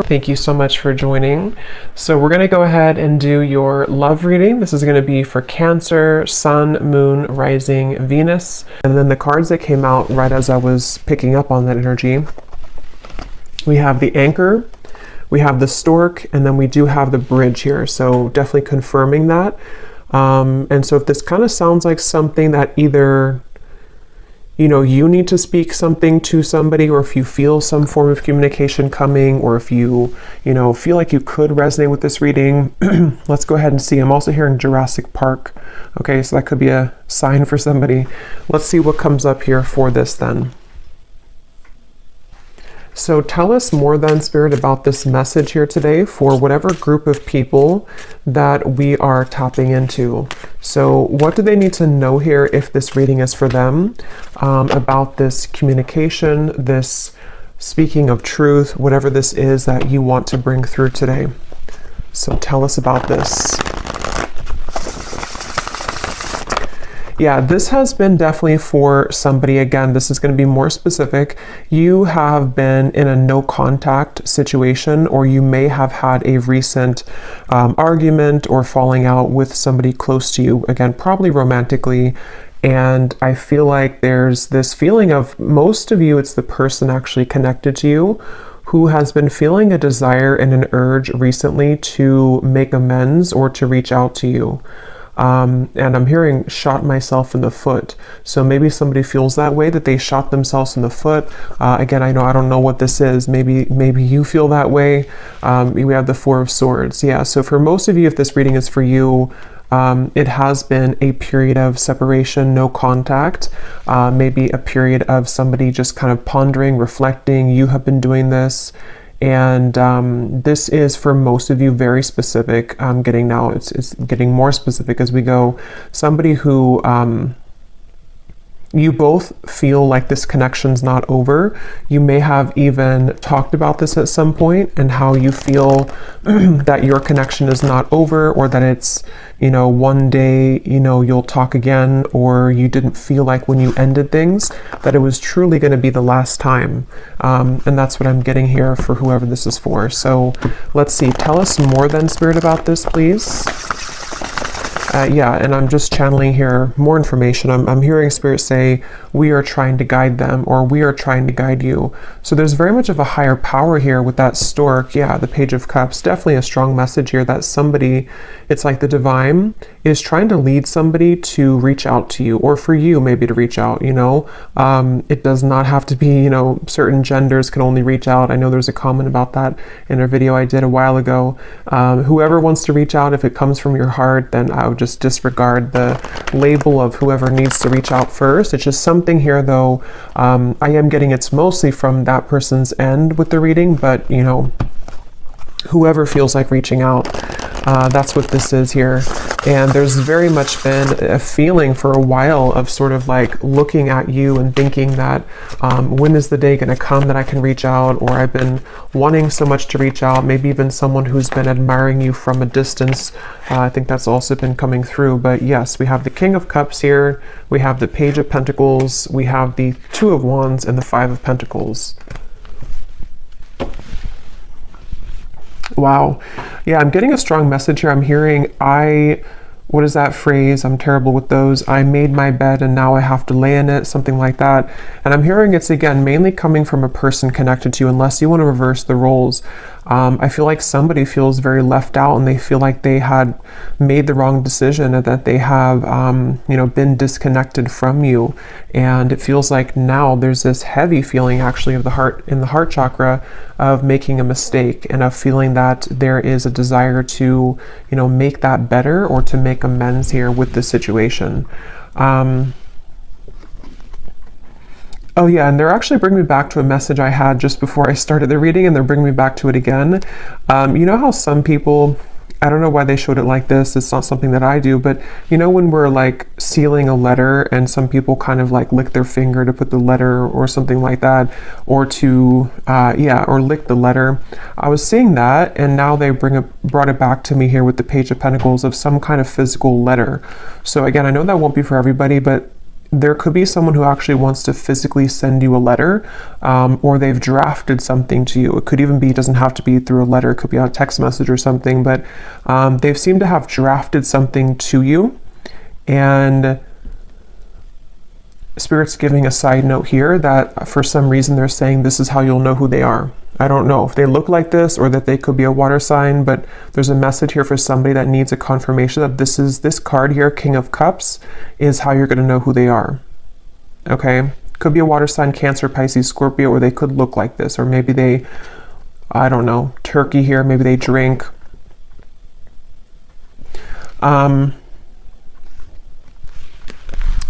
Thank you so much for joining. So we're going to go ahead and do your love reading. This is going to be for Cancer, Sun, Moon, Rising, Venus. And then the cards that came out right as I was picking up on that energy. We have the Anchor, we have the Stork, and then we do have the Bridge here. So definitely confirming that. And so if this kind of sounds like something that either you need to speak something to somebody, or if you feel some form of communication coming, or if you feel like you could resonate with this reading, let's go ahead and see. I'm also hearing Jurassic Park. Okay, so that could be a sign for somebody. Let's see what comes up here for this then. So tell us more then, Spirit, about this message here today for whatever group of people that we are tapping into. So what do they need to know here if this reading is for them, about this communication, this speaking of truth, whatever this is that you want to bring through today. So tell us about this. Yeah, this has been definitely for somebody. Again, this is going to be more specific. You have been in a no contact situation, or you may have had a recent argument or falling out with somebody close to you. Again, probably romantically. And I feel like there's this feeling of, most of you, it's the person actually connected to you who has been feeling a desire and an urge recently to make amends or to reach out to you. And I'm hearing shot myself in the foot. So maybe somebody feels that way, that they shot themselves in the foot. Again, I don't know what this is. Maybe you feel that way. We have the Four of Swords. Yeah. So for most of you, if this reading is for you, it has been a period of separation, no contact, maybe a period of somebody just kind of pondering, reflecting. You have been doing this. And this is for most of you very specific. I'm getting now, it's getting more specific as we go. Somebody who you both feel like this connection's not over. You may have even talked about this at some point, and how you feel that your connection is not over, or that it's, one day, you'll talk again, or you didn't feel like when you ended things that it was truly going to be the last time. And that's what I'm getting here for whoever this is for. So let's see. Tell us more then, Spirit, about this, please. Yeah, and I'm just channeling here more information. I'm hearing Spirit say, we are trying to guide them, or we are trying to guide you. So there's very much of a higher power here with that Stork. Yeah, the Page of Cups, definitely a strong message here that somebody, it's like the divine is trying to lead somebody to reach out to you, or for you maybe to reach out, It does not have to be, certain genders can only reach out. I know there's a comment about that in a video I did a while ago. Whoever wants to reach out, if it comes from your heart, then I would just disregard the label of whoever needs to reach out first. It's just something here, though. I am getting it's mostly from that person's end with the reading, but whoever feels like reaching out, that's what this is here. And there's very much been a feeling for a while of sort of like looking at you and thinking that when is the day going to come that I can reach out, or I've been wanting so much to reach out. Maybe even someone who's been admiring you from a distance. I think that's also been coming through. But yes, we have the King of Cups here, we have the Page of Pentacles, we have the Two of Wands, and the Five of Pentacles. Wow. Yeah, I'm getting a strong message here. I'm hearing, what is that phrase? I'm terrible with those. I made my bed and now I have to lay in it, something like that. And I'm hearing it's, again, mainly coming from a person connected to you, unless you want to reverse the roles. I feel like somebody feels very left out, and they feel like they had made the wrong decision, and that they have, been disconnected from you. And it feels like now there's this heavy feeling actually of the heart, in the heart chakra, of making a mistake, and of feeling that there is a desire to, make that better, or to make amends here with the situation. Oh yeah, and they're actually bringing me back to a message I had just before I started the reading, and they're bringing me back to it again. You know how some people, I don't know why they showed it like this. It's not something that I do, but when we're like sealing a letter, and some people kind of like lick their finger to put the letter or something like that, or to, or lick the letter. I was seeing that, and now they brought it back to me here with the Page of Pentacles, of some kind of physical letter. So again, I know that won't be for everybody, but there could be someone who actually wants to physically send you a letter, or they've drafted something to you. It could even be, it doesn't have to be through a letter, it could be a text message or something, but they've seemed to have drafted something to you. And Spirit's giving a side note here that for some reason they're saying this is how you'll know who they are. I don't know if they look like this or that they could be a water sign, but there's a message here for somebody that needs a confirmation that this card here, King of Cups, is how you're going to know who they are. Okay? Could be a water sign, Cancer, Pisces, Scorpio, or they could look like this, or maybe they, I don't know, Turkey here, maybe they drink.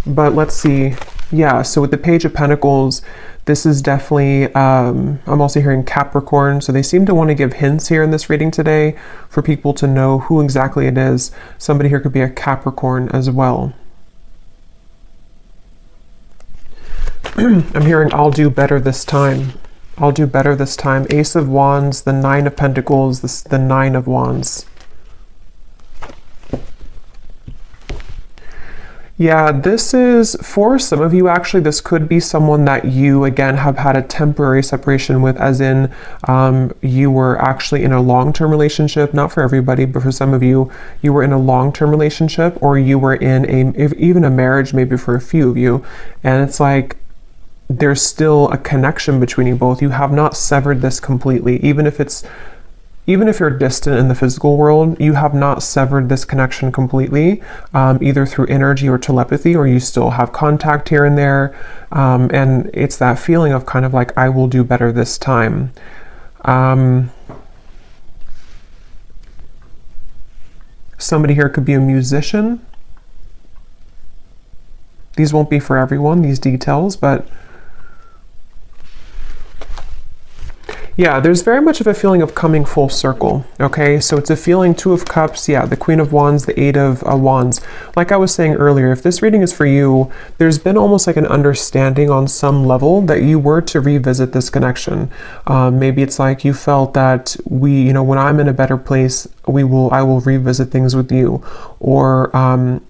But let's see. Yeah, so with the Page of Pentacles, this is definitely, I'm also hearing Capricorn. So they seem to want to give hints here in this reading today for people to know who exactly it is. Somebody here could be a Capricorn as well. I'm hearing, I'll do better this time. I'll do better this time. Ace of Wands, the Nine of Pentacles, the Nine of Wands. Yeah, this is, for some of you, actually, this could be someone that you, again, have had a temporary separation with, as in you were actually in a long-term relationship. Not for everybody, but for some of you, you were in a long-term relationship, or you were in even a marriage, maybe for a few of you. And it's like, there's still a connection between you both. You have not severed this completely, even if you're distant in the physical world, you have not severed this connection completely, either through energy or telepathy, or you still have contact here and there. And it's that feeling of kind of like, I will do better this time. Somebody here could be a musician. These won't be for everyone, these details, but yeah, there's very much of a feeling of coming full circle, okay? So it's a feeling, Two of Cups, yeah, the Queen of Wands, the Eight of Wands. Like I was saying earlier, if this reading is for you, there's been almost like an understanding on some level that you were to revisit this connection. Maybe it's like you felt that when I'm in a better place, I will revisit things with you. Or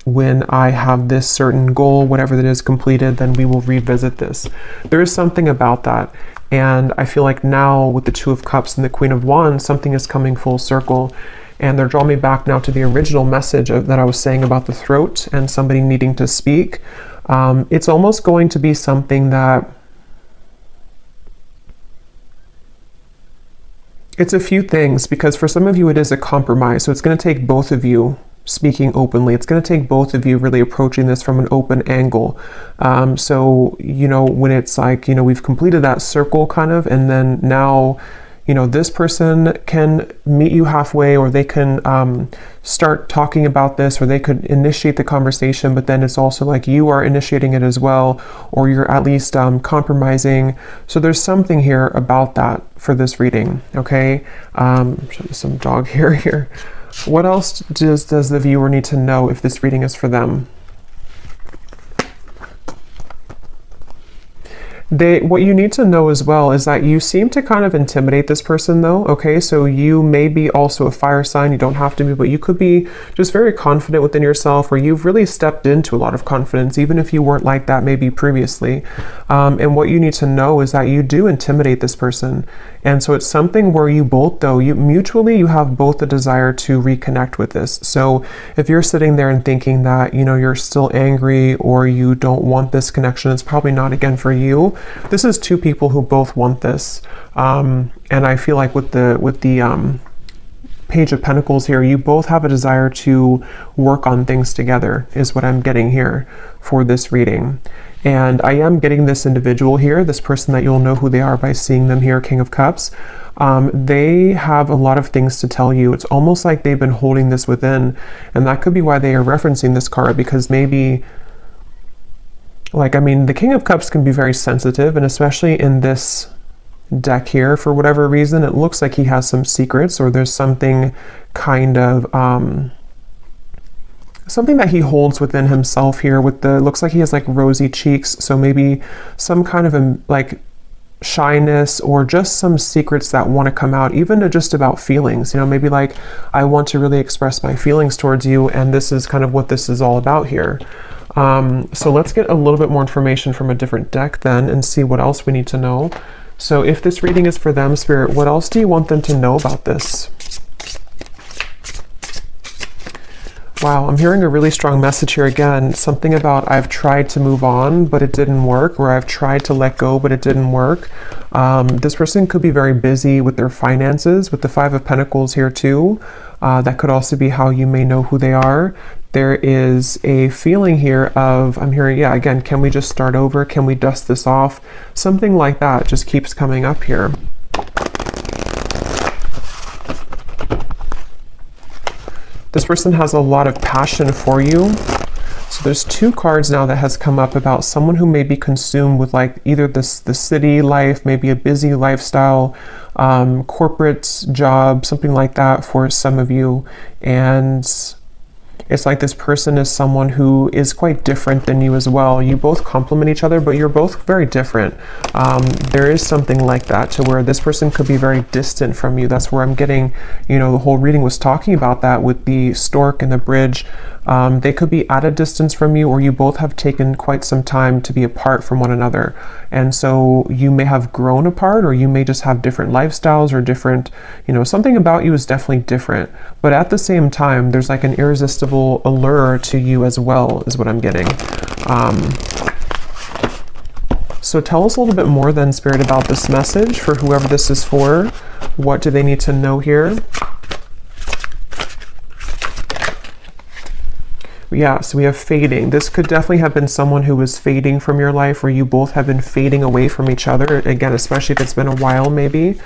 when I have this certain goal, whatever that is completed, then we will revisit this. There is something about that. And I feel like now with the Two of Cups and the Queen of Wands, something is coming full circle. And they're drawing me back now to the original message that I was saying about the throat and somebody needing to speak. It's almost going to be something that, it's a few things, because for some of you it is a compromise. So it's going to take both of you speaking openly. It's going to take both of you really approaching this from an open angle. So, when it's like, we've completed that circle kind of, and then now, this person can meet you halfway, or they can start talking about this, or they could initiate the conversation, but then it's also like you are initiating it as well, or you're at least compromising. So there's something here about that for this reading, okay? Show you some dog hair here. What else does the viewer need to know if this reading is for them? What you need to know as well is that you seem to kind of intimidate this person though, okay? So you may be also a fire sign, you don't have to be, but you could be just very confident within yourself, or you've really stepped into a lot of confidence, even if you weren't like that maybe previously. And what you need to know is that you do intimidate this person. And so it's something where you both, though, you have both the desire to reconnect with this. So if you're sitting there and thinking that, you're still angry, or you don't want this connection, it's probably not, again, for you. This is two people who both want this. And I feel like with the Page of Pentacles here, you both have a desire to work on things together, is what I'm getting here for this reading. And I am getting this individual here, this person that you'll know who they are by seeing them here, King of Cups. They have a lot of things to tell you. It's almost like they've been holding this within, and that could be why they are referencing this card, because maybe, the King of Cups can be very sensitive, and especially in this deck here, for whatever reason, it looks like he has some secrets, or there's something kind of something that he holds within himself here. Looks like he has like rosy cheeks, so maybe some kind of shyness or just some secrets that want to come out, even to just about feelings, maybe like, I want to really express my feelings towards you, and this is kind of what this is all about here. So let's get a little bit more information from a different deck then and see what else we need to know. So if this reading is for them, Spirit, what else do you want them to know about this? Wow, I'm hearing a really strong message here again. Something about I've tried to move on, but it didn't work, or I've tried to let go, but it didn't work. This person could be very busy with their finances, with the Five of Pentacles here too. That could also be how you may know who they are. There is a feeling here of, I'm hearing, yeah, again, can we just start over? Can we dust this off? Something like that just keeps coming up here. This person has a lot of passion for you. So there's two cards now that has come up about someone who may be consumed with like either the city life, maybe a busy lifestyle, corporate job, something like that for some of you. And it's like this person is someone who is quite different than you as well. You both complement each other, but you're both very different. There is something like that to where this person could be very distant from you. That's where I'm getting, the whole reading was talking about that with the stork and the bridge. They could be at a distance from you, or you both have taken quite some time to be apart from one another. And so you may have grown apart, or you may just have different lifestyles or different, something about you is definitely different. But at the same time, there's like an irresistible allure to you as well, is what I'm getting. So tell us a little bit more then, Spirit, about this message for whoever this is for. What do they need to know here? Yeah, so we have fading. This could definitely have been someone who was fading from your life, or you both have been fading away from each other. Again, especially if it's been a while, maybe.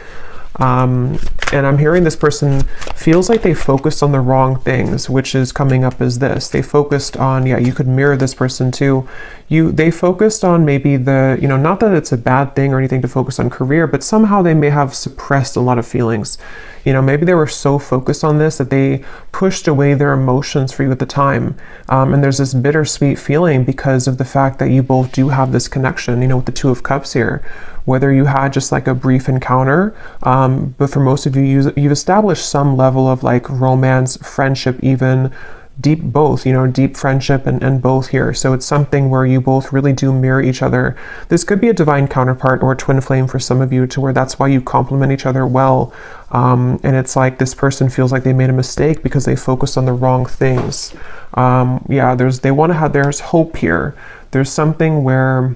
And I'm hearing this person feels like they focused on the wrong things, which is coming up as this. They focused on, yeah, you could mirror this person too. They focused on maybe the, not that it's a bad thing or anything to focus on career, but somehow they may have suppressed a lot of feelings. Maybe they were so focused on this that they pushed away their emotions for you at the time. And there's this bittersweet feeling because of the fact that you both do have this connection, with the Two of Cups here. Whether you had just like a brief encounter, but for most of you, you've established some level of like romance, friendship, even deep both, deep friendship and both here. So it's something where you both really do mirror each other. This could be a divine counterpart or a twin flame for some of you, to where that's why you complement each other well. And it's like this person feels like they made a mistake because they focused on the wrong things. Yeah, there's hope here. There's something where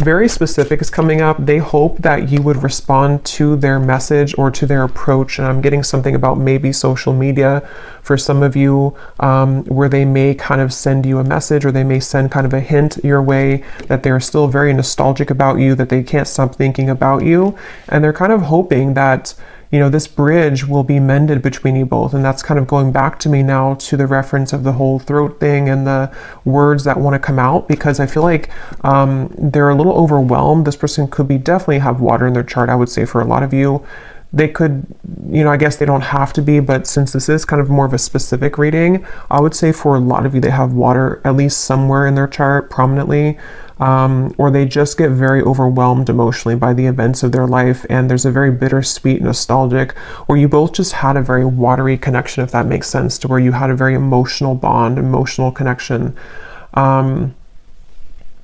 very specific is coming up. They hope that you would respond to their message or to their approach. And I'm getting something about maybe social media for some of you, where they may kind of send you a message, or they may send kind of a hint your way that they're still very nostalgic about you, that they can't stop thinking about you. And they're kind of hoping that this bridge will be mended between you both. And that's kind of going back to me now to the reference of the whole throat thing and the words that want to come out, because I feel like they're a little overwhelmed. This person could be definitely have water in their chart, I would say, for a lot of you. They could, I guess they don't have to be, but since this is kind of more of a specific reading, I would say for a lot of you, they have water at least somewhere in their chart prominently. Or they just get very overwhelmed emotionally by the events of their life, and there's a very bittersweet, nostalgic, or you both just had a very watery connection, if that makes sense, to where you had a very emotional bond, emotional connection.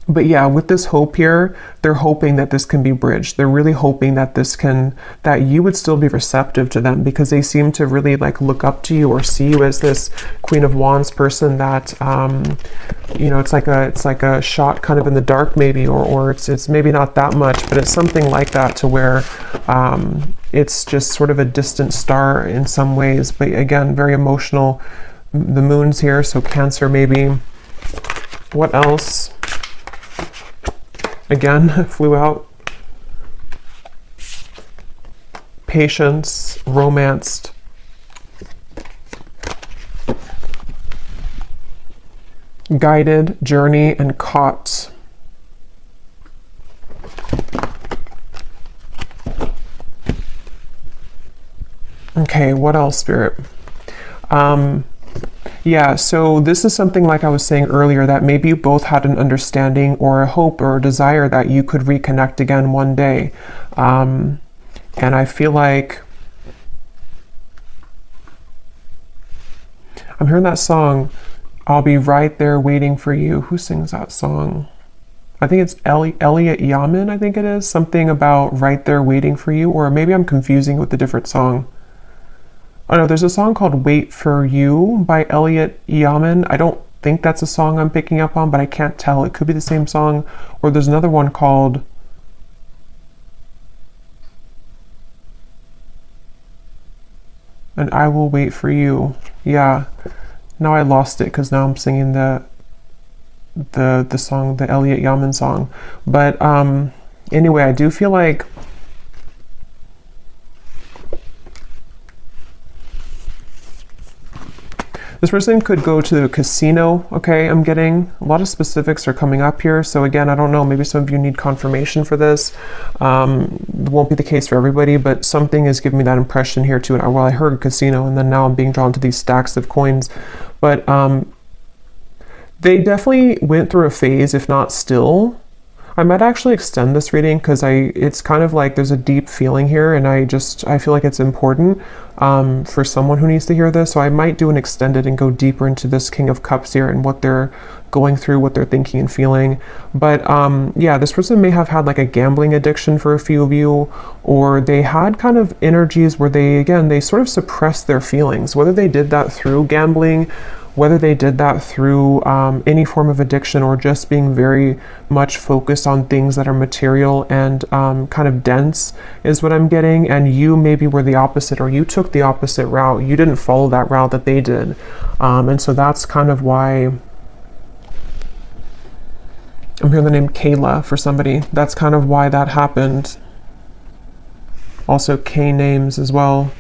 But yeah, with this hope here, they're hoping that this can be bridged. They're really hoping that that you would still be receptive to them, because they seem to really like look up to you or see you as this Queen of Wands person that, it's like a shot kind of in the dark maybe, or it's maybe not that much, but it's something like that, to where, it's just sort of a distant star in some ways, but again, very emotional. The moon's here, so Cancer maybe. What else? Again, flew out. Patience, romanced. Guided, journey, and caught. Okay, what else, Spirit? Yeah, so this is something like I was saying earlier, that maybe you both had an understanding or a hope or a desire that you could reconnect again one day. And I feel like I'm hearing that song, I'll Be Right There Waiting for You. Who sings that song? I think it's Elliot Yamin, I think it is. Something about Right There Waiting for You, or maybe I'm confusing with a different song. Oh no, there's a song called Wait for You by Elliot Yamin. I don't think that's a song I'm picking up on, but I can't tell. It could be the same song. Or there's another one called And I Will Wait for You. Yeah. Now I lost it because now I'm singing the song, the Elliot Yamin song. But anyway, I do feel like this person could go to the casino, okay? I'm getting a lot of specifics are coming up here. So again, I don't know, maybe some of you need confirmation for this. It won't be the case for everybody, but something is giving me that impression here too. And well, I heard casino, and then now I'm being drawn to these stacks of coins. But they definitely went through a phase, if not still. I might actually extend this reading because it's kind of like there's a deep feeling here, and I feel like it's important for someone who needs to hear this. So I might do an extended and go deeper into this King of Cups here and what they're going through, what they're thinking and feeling. But yeah, this person may have had like a gambling addiction for a few of you, or they had kind of energies where they sort of suppressed their feelings, whether they did that through gambling, whether they did that through any form of addiction, or just being very much focused on things that are material and kind of dense is what I'm getting. And you maybe were the opposite, or you took the opposite route. You didn't follow that route that they did. And so that's kind of why I'm hearing the name Kayla for somebody. That's kind of why that happened. Also K names as well.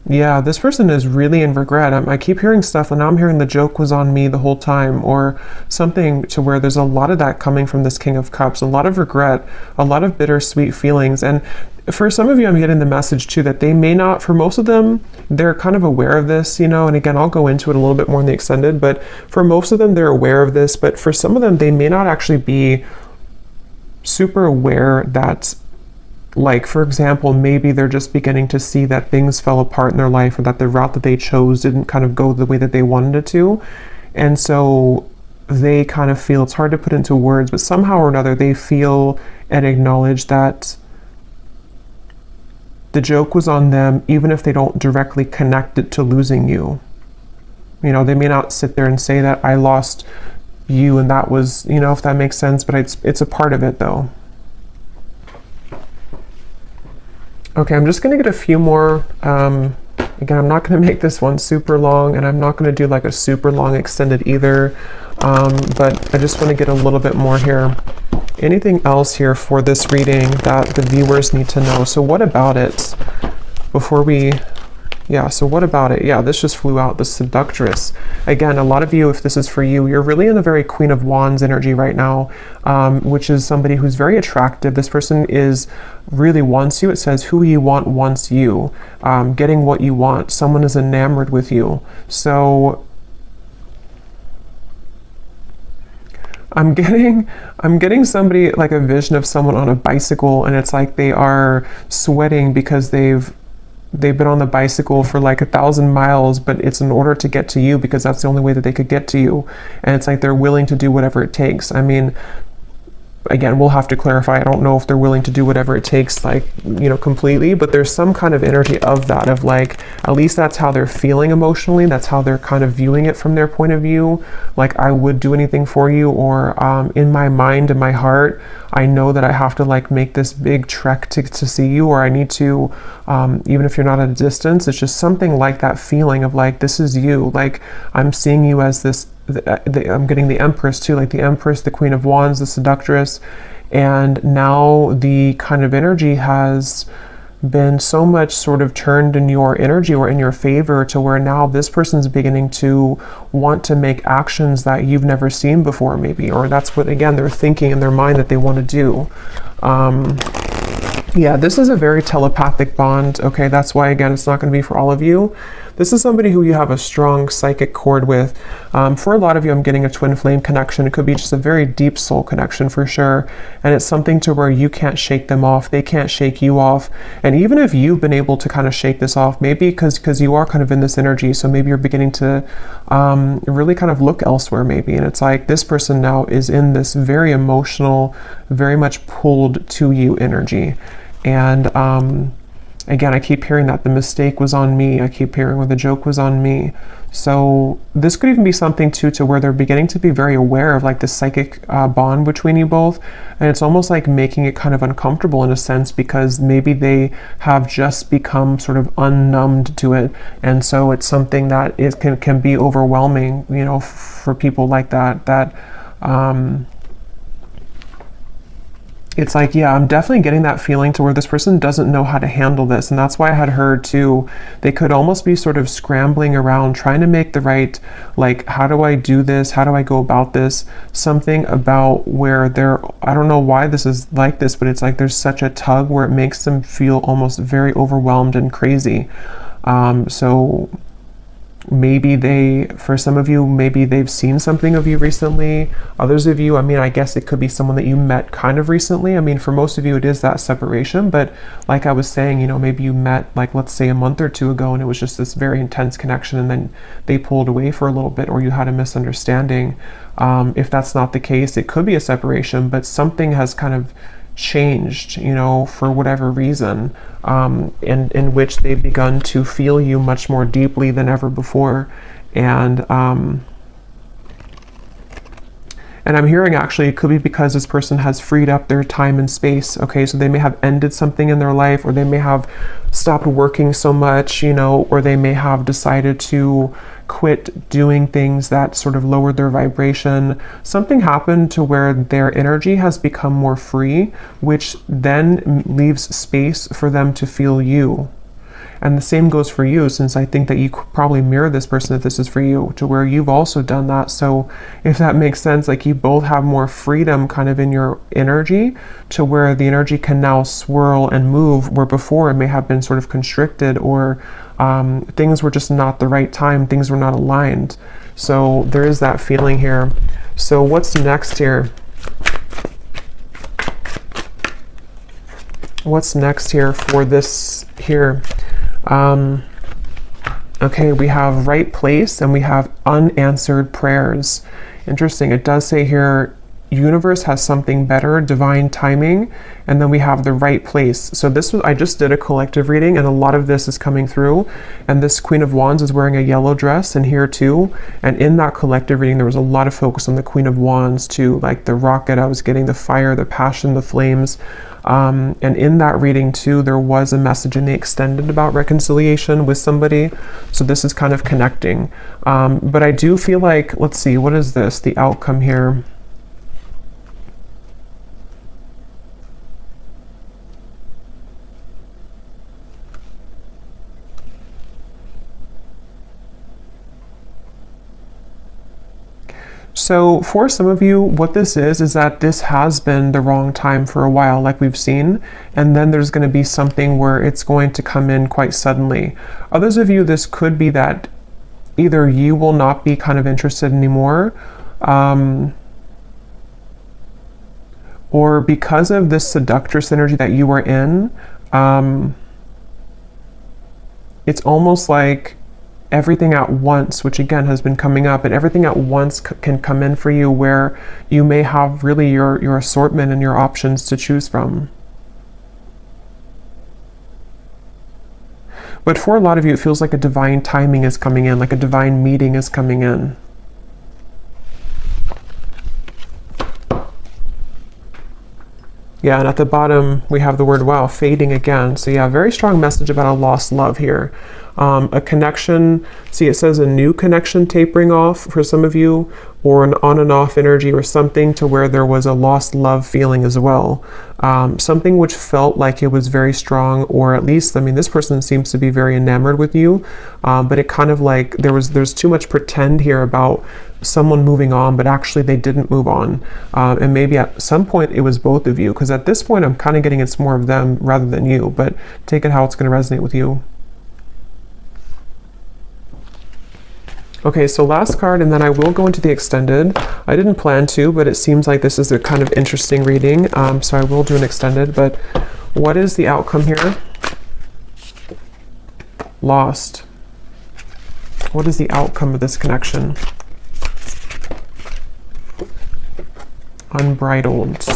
Yeah, this person is really in regret. I keep hearing stuff, and now I'm hearing the joke was on me the whole time, or something to where there's a lot of that coming from this King of Cups, a lot of regret, a lot of bittersweet feelings. And for some of you, I'm getting the message too that they may not, for most of them, they're kind of aware of this, you know, and again, I'll go into it a little bit more in the extended, but for most of them, they're aware of this, but for some of them, they may not actually be super aware that, like, for example, maybe they're just beginning to see that things fell apart in their life, or that the route that they chose didn't kind of go the way that they wanted it to. And so they kind of feel, it's hard to put into words, but somehow or another, they feel and acknowledge that the joke was on them, even if they don't directly connect it to losing you. You know, they may not sit there and say that I lost you and that was, you know, if that makes sense, but it's a part of it though. Okay, I'm just gonna get a few more. Again, I'm not gonna make this one super long, and I'm not gonna do like a super long extended either, but I just wanna get a little bit more here. Anything else here for this reading that the viewers need to know? So what about it before we... Yeah, so what about it? Yeah, this just flew out, the Seductress. Again, a lot of you, if this is for you, you're really in the very Queen of Wands energy right now, which is somebody who's very attractive. This person is really wants you. It says, who you want wants you. Getting what you want. Someone is enamored with you. So I'm getting somebody, like a vision of someone on a bicycle, and it's like they are sweating because they've been on the bicycle for like 1,000 miles, but it's in order to get to you because that's the only way that they could get to you. And it's like they're willing to do whatever it takes. I mean, again, we'll have to clarify. I don't know if they're willing to do whatever it takes, like, you know, completely, but there's some kind of energy of that, of like, at least that's how they're feeling emotionally. That's how they're kind of viewing it from their point of view. Like, I would do anything for you, or in my mind, in my heart, I know that I have to like make this big trek to see you, or I need to, even if you're not at a distance, it's just something like that feeling of like, this is you. Like, I'm seeing you as this, I'm getting the Empress too, like the Empress, the Queen of Wands, the Seductress, and now the kind of energy has been so much sort of turned in your energy or in your favor, to where now this person's beginning to want to make actions that you've never seen before, maybe, or that's what, again, they're thinking in their mind that they want to do. Yeah, this is a very telepathic bond. Okay, that's why, again, it's not going to be for all of you. This is somebody who you have a strong psychic cord with. For a lot of you, I'm getting a twin flame connection. It could be just a very deep soul connection for sure. And it's something to where you can't shake them off. They can't shake you off. And even if you've been able to kind of shake this off, maybe because you are kind of in this energy, so maybe you're beginning to really kind of look elsewhere maybe. And it's like this person now is in this very emotional, very much pulled to you energy. And again, I keep hearing that the mistake was on me. I keep hearing where the joke was on me. So this could even be something too, to where they're beginning to be very aware of like the psychic bond between you both. And it's almost like making it kind of uncomfortable in a sense, because maybe they have just become sort of unnumbed to it. And so it's something that can be overwhelming, you know, for people like that, it's like, yeah, I'm definitely getting that feeling to where this person doesn't know how to handle this. And that's why I had heard too, they could almost be sort of scrambling around trying to make the right, like, how do I do this? How do I go about this? Something about where I don't know why this is like this, but it's like there's such a tug where it makes them feel almost very overwhelmed and crazy. So maybe for some of you, maybe they've seen something of you recently. Others of you, I mean, I guess it could be someone that you met kind of recently. I mean, for most of you, it is that separation. But like I was saying, you know, maybe you met, like, let's say a month or two ago, and it was just this very intense connection, and then they pulled away for a little bit, or you had a misunderstanding. If that's not the case, it could be a separation, but something has kind of changed, you know, for whatever reason, in which they've begun to feel you much more deeply than ever before. And I'm hearing actually it could be because this person has freed up their time and space. Okay, so they may have ended something in their life, or they may have stopped working so much, you know, or they may have decided to quit doing things that sort of lowered their vibration. Something happened to where their energy has become more free, which then leaves space for them to feel you. And the same goes for you, since I think that you probably mirror this person if this is for you, to where you've also done that. So if that makes sense, like you both have more freedom kind of in your energy, to where the energy can now swirl and move, where before it may have been sort of constricted, or things were just not the right time, things were not aligned. So there is that feeling here. So what's next here? What's next here for this here? Okay, we have right place and we have unanswered prayers. Interesting. It does say here, universe has something better, divine timing, and then we have the right place. So I just did a collective reading, and a lot of this is coming through, and this Queen of Wands is wearing a yellow dress, and here too, and in that collective reading there was a lot of focus on the Queen of Wands too, like the rocket I was getting, the fire, the passion, the flames. And in that reading too, there was a message in the extended about reconciliation with somebody. So this is kind of connecting. But I do feel like, let's see, what is this? The outcome here. So for some of you, what this is that this has been the wrong time for a while, like we've seen, and then there's going to be something where it's going to come in quite suddenly. Others of you, this could be that either you will not be kind of interested anymore, or because of this seductress energy that you are in, it's almost like everything at once, which again has been coming up, and everything at once can come in for you, where you may have really your assortment and your options to choose from. But for a lot of you, it feels like a divine timing is coming in, like a divine meeting is coming in. Yeah, and at the bottom, we have the word, wow, fading again. So yeah, very strong message about a lost love here. A connection, see it says a new connection tapering off for some of you, or an on and off energy, or something to where there was a lost love feeling as well. Something which felt like it was very strong, or at least, I mean, this person seems to be very enamored with you, but it kind of like there's too much pretend here about someone moving on, but actually they didn't move on. And maybe at some point it was both of you, because at this point I'm kind of getting it's more of them rather than you, but take it how it's going to resonate with you. Okay, so last card, and then I will go into the extended. I didn't plan to, but it seems like this is a kind of interesting reading, so I will do an extended. But what is the outcome here? Lost. What is the outcome of this connection? Unbridled.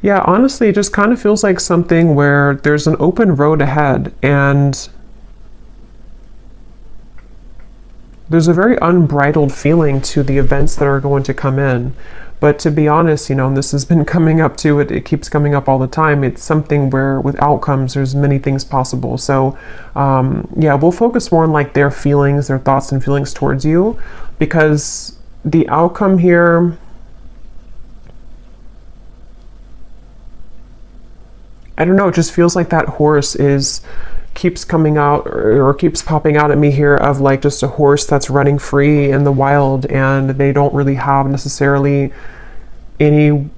Yeah, honestly, it just kind of feels like something where there's an open road ahead, and there's a very unbridled feeling to the events that are going to come in. But to be honest, you know, and this has been coming up to it, it keeps coming up all the time. It's something where with outcomes, there's many things possible. So yeah, we'll focus more on like their feelings, their thoughts and feelings towards you, because the outcome here, I don't know, it just feels like that horse keeps coming out or keeps popping out at me here, of like just a horse that's running free in the wild, and they don't really have necessarily any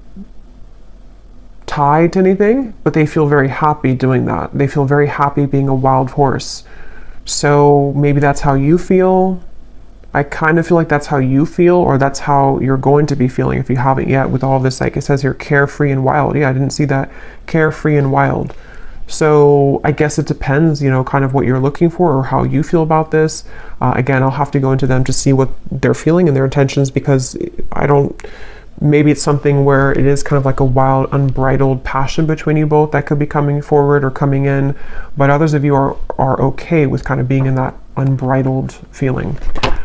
tie to anything, but they feel very happy doing that. They feel very happy being a wild horse. So maybe that's how you feel. I kind of feel like that's how you feel, or that's how you're going to be feeling if you haven't yet, with all of this, like it says here, carefree and wild. Yeah, I didn't see that. Carefree and wild. So I guess it depends, you know, kind of what you're looking for or how you feel about this. Again, I'll have to go into them to see what they're feeling and their intentions, because maybe it's something where it is kind of like a wild, unbridled passion between you both that could be coming forward or coming in, but others of you are okay with kind of being in that unbridled feeling.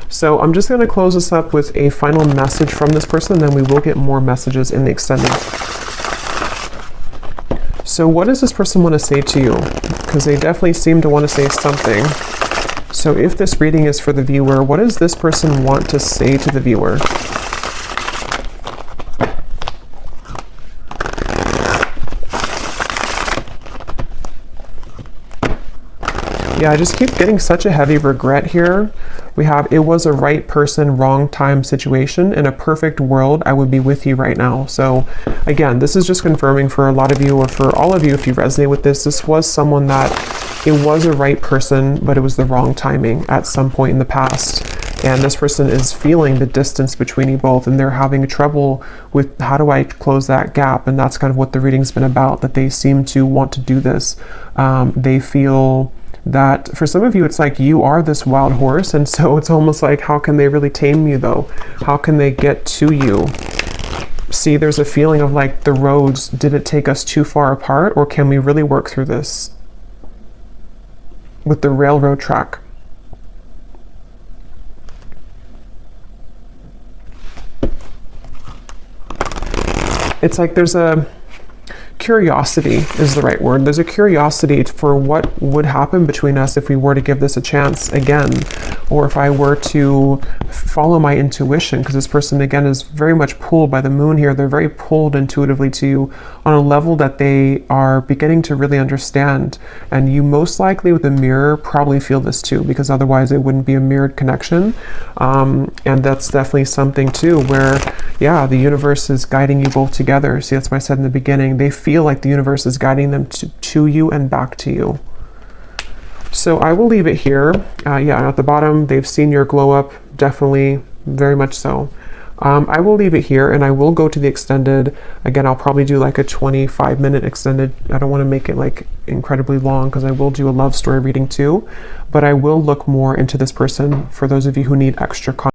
So I'm just going to close this up with a final message from this person, and then we will get more messages in the extended. So what does this person want to say to you? Because they definitely seem to want to say something. So if this reading is for the viewer, what does this person want to say to the viewer? Yeah, I just keep getting such a heavy regret here. We have, it was a right person, wrong time situation. In a perfect world, I would be with you right now. So again, this is just confirming for a lot of you, or for all of you, if you resonate with this, this was someone that it was a right person, but it was the wrong timing at some point in the past. And this person is feeling the distance between you both, and they're having trouble with how do I close that gap? And that's kind of what the reading's been about, that they seem to want to do this. They feel that for some of you, it's like you are this wild horse, and so it's almost like, how can they really tame you though? How can they get to you? See, there's a feeling of like the roads, did it take us too far apart, or can we really work through this with the railroad track? It's like there's a curiosity is the right word. There's a curiosity for what would happen between us if we were to give this a chance again, or if I were to follow my intuition, because this person again is very much pulled by the moon here. They're very pulled intuitively to you on a level that they are beginning to really understand, and you most likely with a mirror probably feel this too, because otherwise it wouldn't be a mirrored connection. And that's definitely something too where, yeah, the universe is guiding you both together. See, that's what I said in the beginning. They feel like the universe is guiding them to you and back to you. So I will leave it here. Yeah, at the bottom, they've seen your glow up, definitely, very much so. I will leave it here, and I will go to the extended. Again, I'll probably do like a 25-minute extended. I don't want to make it like incredibly long, because I will do a love story reading too, but I will look more into this person for those of you who need extra content.